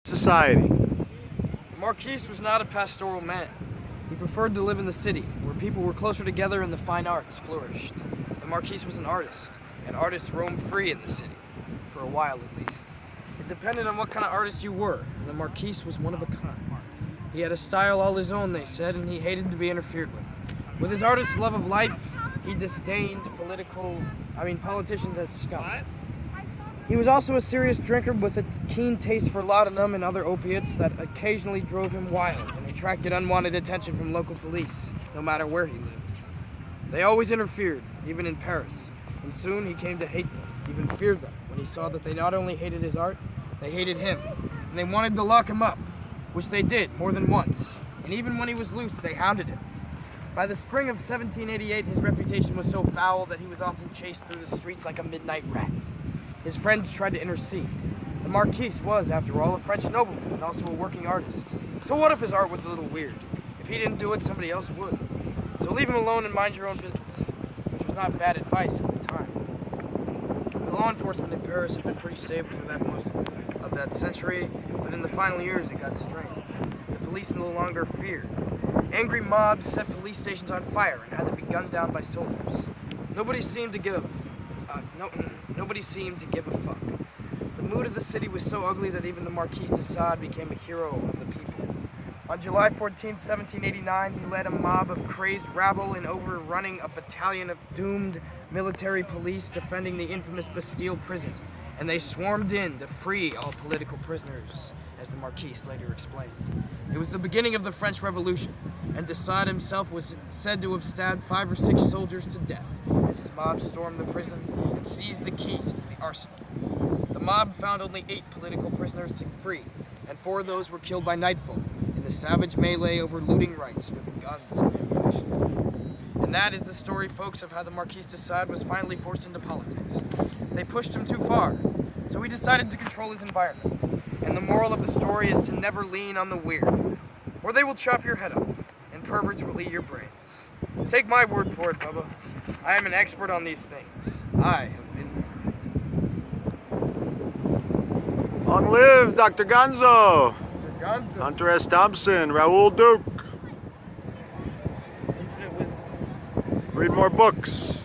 society. Marquise was not a pastoral man. He preferred to live in the city, where people were closer together and the fine arts flourished. The Marquise was an artist, and artists roamed free in the city, for a while at least. It depended on what kind of artist you were, and the Marquise was one of a kind. He had a style all his own, they said, and he hated to be interfered with. With his artist's love of life, he disdained politicians as scum. He was also a serious drinker with a keen taste for laudanum and other opiates that occasionally drove him wild and attracted unwanted attention from local police, no matter where he lived. They always interfered, even in Paris, and soon he came to hate them, even fear them, when he saw that they not only hated his art, they hated him, and they wanted to lock him up, which they did more than once, and even when he was loose, they hounded him. By the spring of 1788, his reputation was so foul that he was often chased through the streets like a midnight rat. His friends tried to intercede. The Marquise was, after all, a French nobleman and also a working artist. So what if his art was a little weird? If he didn't do it, somebody else would. So leave him alone and mind your own business, which was not bad advice at the time. The law enforcement in Paris had been pretty stable for that most of that century, but in the final years it got strange. The police no longer feared. Angry mobs set police stations on fire and had to be gunned down by soldiers. Nobody seemed to give a fuck. The mood of the city was so ugly that even the Marquise de Sade became a hero of the people. On July 14, 1789, he led a mob of crazed rabble in overrunning a battalion of doomed military police defending the infamous Bastille prison, and they swarmed in to free all political prisoners, as the Marquise later explained. It was the beginning of the French Revolution, and de Sade himself was said to have stabbed 5 or 6 soldiers to death as his mob stormed the prison and seized the keys to the arsenal. The mob found only 8 political prisoners to free, and 4 of those were killed by nightfall in the savage melee over looting rights for the guns and ammunition. And that is the story, folks, of how the Marquise de Sade was finally forced into politics. They pushed him too far, so he decided to control his environment. And the moral of the story is to never lean on the weird, or they will chop your head off, and perverts will eat your brains. Take my word for it, Bubba. I am an expert on these things. I have been there. Long live Dr. Gonzo! Dr. Gonzo. Hunter S. Thompson, Raoul Duke. Infinite wisdom. Read more books.